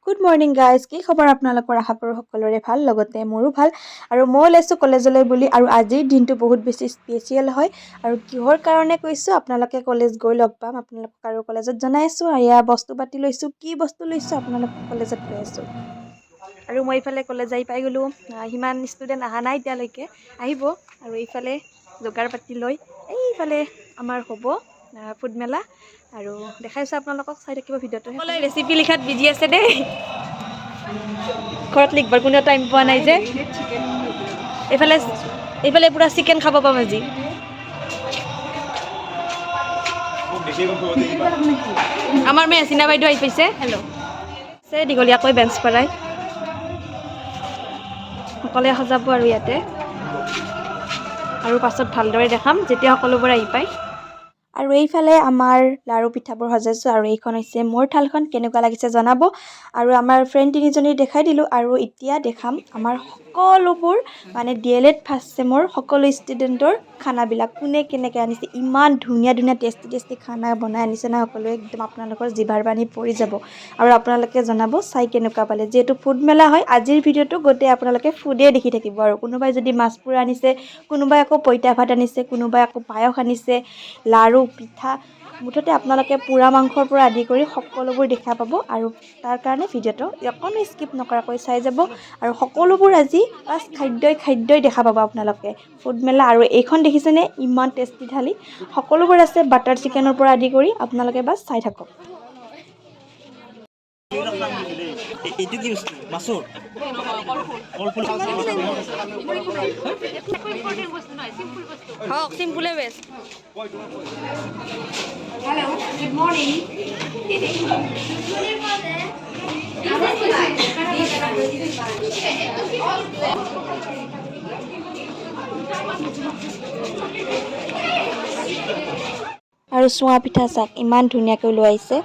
Good morning guys, কি খবৰ আপোনালোকৰ? আশা কৰোঁ সকলোৰে ভাল, লগতে মোৰো ভাল। আৰু মই ওলাইছোঁ কলেজলৈ বুলি। আৰু আজিৰ দিনটো বহুত বেছি স্পেচিয়েল হয়। আৰু কিহৰ কাৰণে কৈছোঁ, আপোনালোকে কলেজ গৈ লগ পাম। আপোনালোকক আৰু কলেজত জনাই আছোঁ। এয়া বস্তু পাতি লৈছোঁ, কি বস্তু লৈছোঁ আপোনালোকক কলেজত কৈ আছোঁ। আৰু মই এইফালে কলেজ যাই পাই গ'লোঁ। সিমান ষ্টুডেণ্ট অহা নাই এতিয়ালৈকে, আহিব। আৰু এইফালে যোগাৰ পাতি লৈ এইফালে আমাৰ হ'ব ফুড মেলা। আৰু দেখাইছোঁ আপোনালোকক, চাই থাকিব ভিডিঅ'টো। সকলোৱে ৰেচিপি লিখাত বিজি আছে দেই। ঘৰত লিখবাৰ কোনেও টাইম পোৱা নাই যে। এইফালে পুৰা চিকেন খাব পাম আজি। আমাৰ মেচিনা বাইদেউ আহি পাইছে। হেল্ল' দীঘলীয়াকৈ বেঞ্চ পৰাই সকলোৱে সজাব আৰু ইয়াতে। আৰু পাছত ভালদৰে দেখাম যেতিয়া সকলোবোৰ আহি পায়। আৰু এইফালে আমাৰ লাৰু পিঠাবোৰ সজাইছোঁ। আৰু এইখন হৈছে মোৰ থালখন, কেনেকুৱা লাগিছে জনাব। আৰু আমাৰ ফ্ৰেণ্ড তিনিজনী দেখাই দিলোঁ। আৰু এতিয়া দেখাম আমাৰ সকলোবোৰ মানে DLED ফাৰ্ষ্ট চেমৰ সকলো ষ্টুডেণ্টৰ খানাবিলাক কোনে কেনেকৈ আনিছে। ইমান ধুনীয়া ধুনীয়া টেষ্টি খানা বনাই আনিছে না সকলোৱে, একদম আপোনালোকৰ জিভাৰ পানী পৰি যাব। আৰু আপোনালোকে জনাব চাই কেনেকুৱা পালে। যিহেতু ফুড মেলা হয়, আজিৰ ভিডিঅ'টো গোটেই আপোনালোকে ফুডেই দেখি থাকিব। আৰু কোনোবাই যদি মাছ পুৰা আনিছে, কোনোবাই আকৌ পঁইতা ভাত আনিছে, কোনোবাই আকৌ পায়স আনিছে, লাৰু পিঠা, মুঠতে আপোনালোকে পোৰা মাংসৰ পৰা আদি কৰি সকলোবোৰ দেখা পাব। আৰু তাৰ কাৰণে ভিডিঅ'টো অকণো স্কিপ নকৰাকৈ চাই যাব। আৰু সকলোবোৰ আজি বাছ খাদ্যই দেখা পাব আপোনালোকে ফুড মেলা। আৰু এইখন দেখিছেনে, ইমান টেষ্টি থালি সকলোবোৰ আছে, বাটাৰ চিকেনৰ পৰা আদি কৰি। আপোনালোকে বাছ চাই থাকক। এইটো কি বস্তু? মাছৰ হওক, চিম্পুলে বেষ্ট। Hello, good morning. আৰু চুঙা পিঠা চাওক, ইমান ধুনীয়াকৈ লৈ আহিছে।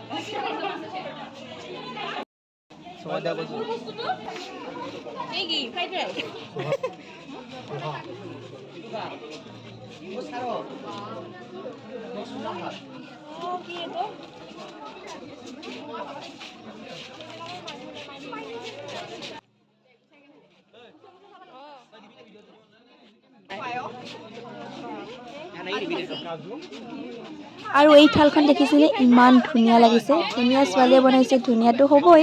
আৰু এই থালখন দেখিছেনে, ইমান ধুনীয়া লাগিছে। ধুনীয়া ছোৱালীয়ে বনাইছে, ধুনীয়াটো হ'বই।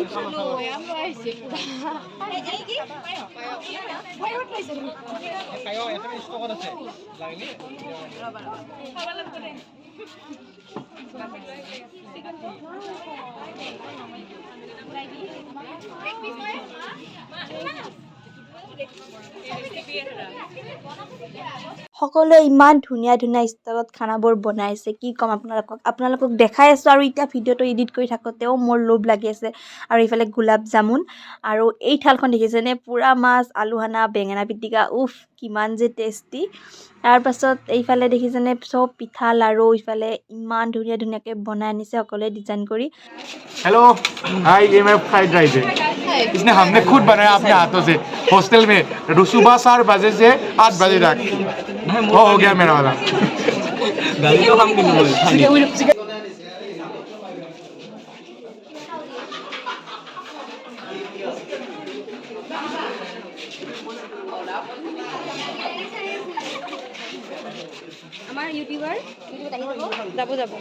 সকলোৱে ইমান ধুনীয়া ধুনীয়া ষ্টাইলত খানাবোৰ বনাইছে, কি ক'ম আপোনালোকক দেখাই আছোঁ। আৰু এতিয়া ভিডিঅ'টো এডিট কৰি থাকোঁতেও মোৰ লোভ লাগি আছে। আৰু এইফালে গোলাপ জামুন। আৰু এই থালখন দেখিছেনে, পুৰা মাছ, আলু সানা, বেঙেনা পিটিকা, উফ কিমান যে টেষ্টি। তাৰপাছত এইফালে দেখিছেনে, চব পিঠা লাৰু ইফালে ইমান ধুনীয়াকৈ বনাই আনিছে সকলোৱে ডিজাইন কৰি। हेलो हाय, ये मेरा फ्राइड राइस है। इसने हमने खुद बनाया अपने हाथों से हॉस्टल में। सुबह 7 बजे से 8 बजे तक वो हो गया मेरा वाला। গাড়ী খাম কিন্তু আমাৰ ইউটিউবাৰ যাব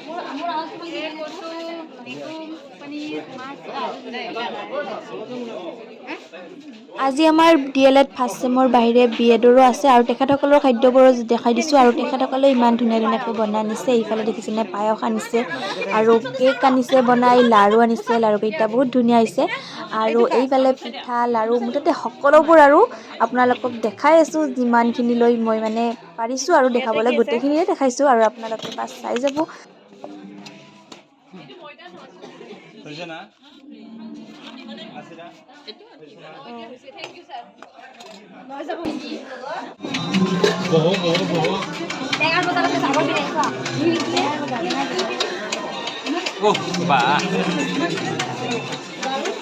আজি আমাৰ DLED ফাৰ্ষ্ট চেমৰ বাহিৰে BEdৰো আছে। আৰু তেখেতসকলৰ খাদ্যবোৰো দেখাই দিছোঁ। আৰু তেখেতসকলে ইমান ধুনীয়াকৈ বনাই আনিছে। এইফালে দেখিছেনে, পায়স আনিছে, আৰু কেক আনিছে বনাই, লাৰু আনিছে, লাৰুকেইটা বহুত ধুনীয়া হৈছে। আৰু এইফালে পিঠা লাৰু, মুঠতে সকলোবোৰ আৰু আপোনালোকক দেখাই আছোঁ। যিমানখিনি লৈ মই মানে পাৰিছোঁ আৰু দেখাবলৈ গোটেইখিনিয়ে দেখাইছোঁ। আৰু আপোনালোকে বাছ চাই যাব।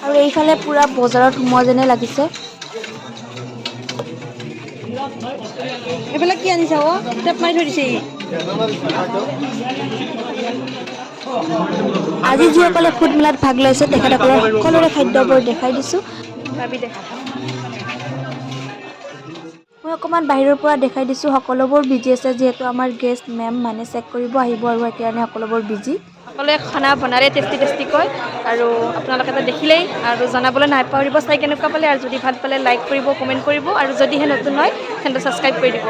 আৰু এইফালে পুৰা বজাৰত সোমোৱা যেনে লাগিছে। এইবিলাক কি আনিছা? টেপ মাৰি থৈ দিছে। আজি যিসকলে ফুড মেলাত ভাগ লৈছে তেখেতসকলৰ সকলোৰে খাদ্যবোৰ দেখাই দিছোঁ ভাবি দেখা মই অকণমান বাহিৰৰ পৰা দেখাই দিছোঁ সকলোবোৰ বিজি আছে যিহেতু আমাৰ গেষ্ট মেম মানে চেক কৰিব আহিব আৰু সেইকাৰণে সকলোবোৰ বিজি সকলোৱে খানা বনালে টেষ্টি কয় আৰু আপোনালোকে দেখিলেই আৰু জনাবলৈ নাপাহৰিব চাই কেনেকুৱা পালে আৰু যদি ভাল পালে লাইক কৰিব কমেণ্ট কৰিব আৰু যদিহে নতুন হয় তেন্তে ছাবস্ক্ৰাইব কৰি দিব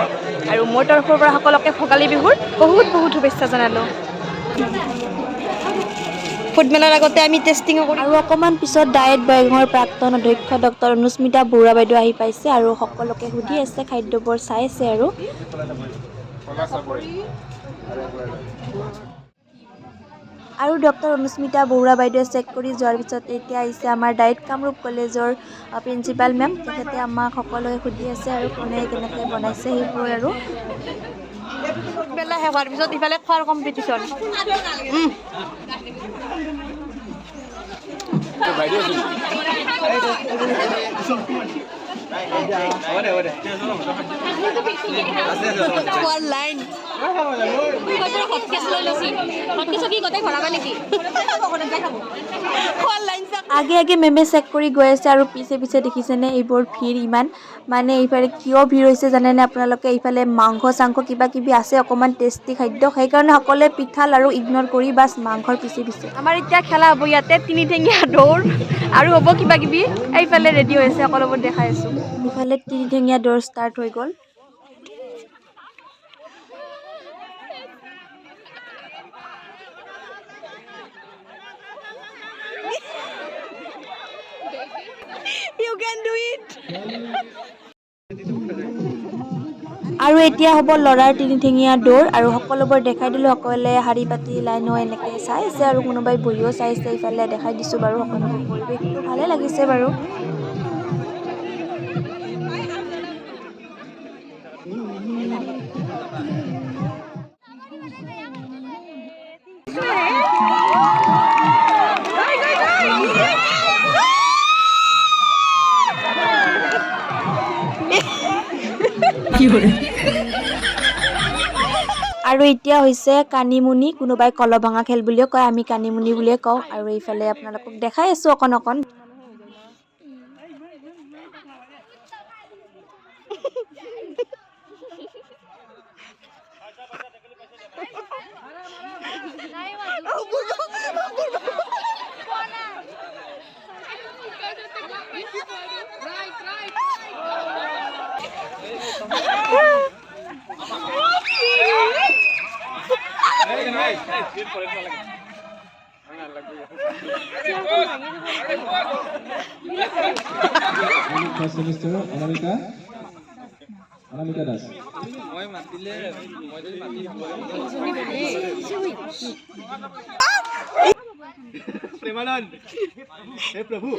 আৰু মোৰ তৰফৰ পৰা সকলোকে ভোগালী বিহুৰ বহুত শুভেচ্ছা জনালোঁ ফুড মেলাৰ আগতে আমি টেষ্টিঙো কৰি আৰু অকণমান পিছত ডায়েট বয়ঙৰ প্ৰাক্তন অধ্যক্ষ ডক্টৰ অনুস্মিতা বৰুৱা বাইদেউ আহি পাইছে আৰু সকলোকে সুধি আছে খাদ্যবোৰ চাই আছে আৰু ডক্টৰ অনুস্মিতা বৰুৱা বাইদেৱে চেক কৰি যোৱাৰ পিছত এতিয়া আহিছে আমাৰ ডায়েট কামৰূপ কলেজৰ প্ৰিন্সিপাল মেম তেখেতে আমাক সকলোৱে সুধি আছে আৰু কোনে কেনেকৈ বনাইছে সেইবোৰ আৰু বেলা শেষ হোৱাৰ পিছত ইফালে খোৱাৰ কম্পিটিশ্যন আগে মেমে চেক কৰি গৈ আছে আৰু পিছে দেখিছেনে এইবোৰ ভিৰ ইমান মানে এইফালে কিয় ভিৰ হৈছে জানেনে আপোনালোকে এইফালে মাংস চাংস কিবা কিবি আছে অকণমান টেষ্টি খাদ্য সেইকাৰণে সকলোৱে পিঠা লাৰু ইগনৰ কৰি বাছ মাংসৰ পিছে আমাৰ এতিয়া খেলা হ'ব ইয়াতে তিনিঠেঙীয়া দৌৰ আৰু হ'ব কিবা কিবি এইফালে ৰেডি হৈছে সকলোবোৰ দেখাই আছোঁ ইফালে তিনিঠেঙীয়া দৌৰ ষ্টাৰ্ট হৈ গ'ল You can do it. আৰু এতিয়া হ'ব ল'ৰাৰ তিনিঠেঙীয়া দৌৰ আৰু সকলোবোৰ দেখাই দিলোঁ সকলোৱে শাৰী পাতি লাইন হৈ এনেকৈ চাই আছে আৰু কোনোবাই বহিও চাইছে ইফালে দেখাই দিছোঁ বাৰু সকলোবোৰ পৰিৱেশটো ভালে লাগিছে বাৰু আৰু এতিয়া হৈছে কানিমুনি কোনোবাই কলভাঙা খেল বুলিও কয় আমি কানিমুনি বুলিয়ে কওঁ আৰু এইফালে আপোনালোকক দেখাই আছোঁ অকণ First semester, Anamika Das. Premanand हे प्रभु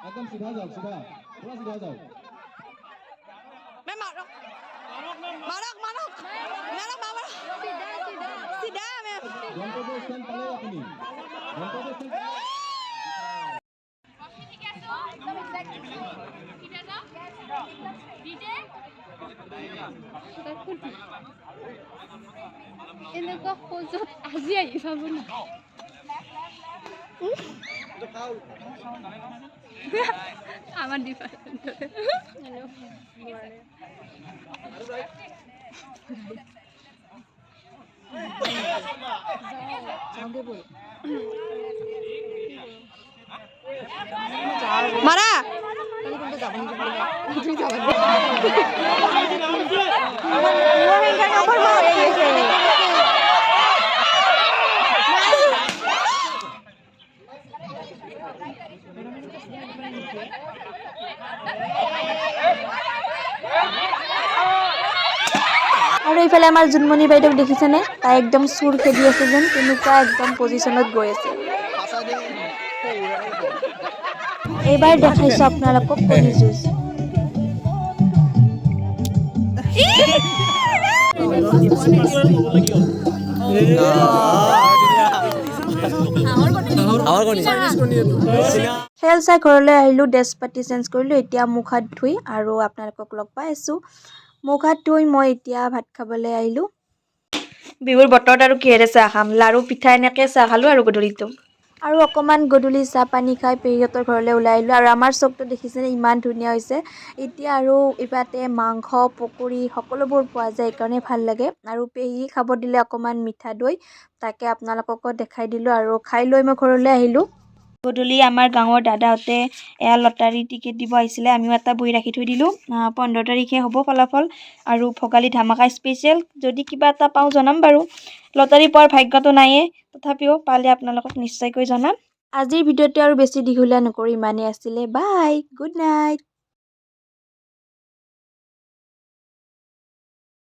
एकदम सीधा जाओ, सीधा, थोड़ा सीधा जाओ। मैं मारो सीधा मैं घंटों से स्टैंड पड़ेगा अपनी, घंटों से स्टैंड এনেকুৱা খোজত আজি আহি পাব না আমাৰ ডিপাৰ্টমেন্ট মাৰা আৰু এইফালে আমাৰ জুনমণি বাইদেউক দেখিছেনে তাই একদম চুৰ খেদি আছে যেন তেনেকুৱা একদম পজিশ্যনত গৈ আছে এইবাৰ দেখাইছো আপোনালোকক কণী যুঁজ খেল চাই ঘৰলৈ আহিলো ড্ৰেছ পাতি চেঞ্জ কৰিলো এতিয়া মুখ হাত ধুই আৰু আপোনালোকক লগ পাই আছো মুখ হাত ধুই মই এতিয়া ভাত খাবলৈ আহিলো বিহুৰ বতৰত আৰু কিহেৰে চাহ খাম লাৰু পিঠা এনেকৈ চাহ খালোঁ আৰু গধূলিটো আৰু অকণমান গধূলি চাহ পানী খাই পেহীহঁতৰ ঘৰলৈ ওলাই আহিলোঁ আৰু আমাৰ চকটো দেখিছেনে ইমান ধুনীয়া হৈছে এতিয়া আৰু ইবাতে মাংস পকৰি সকলোবোৰ পোৱা যায় সেইকাৰণে ভাল লাগে আৰু পেহী খাব দিলে অকণমান মিঠা দৈ তাকে আপোনালোককো দেখাই দিলোঁ আৰু খাই লৈ মই ঘৰলৈ আহিলোঁ গধূলি আমাৰ গাঁৱৰ দাদাহঁতে এয়া লটাৰী টিকেট দিব আহিছিলে আমিও এটা বহি ৰাখি থৈ দিলোঁ 15 তাৰিখে হ'ব ফলাফল আৰু ভোগালী ধামাকা স্পেচিয়েল যদি কিবা এটা পাওঁ জনাম বাৰু লটাৰী পোৱাৰ ভাগ্যটো নাইয়ে তথাপিও পালে আপোনালোকক নিশ্চয়কৈ জনাম আজিৰ ভিডিঅ'টো আৰু বেছি দীঘলীয়া নকৰি ইমানেই আছিলে বাই গুড নাইট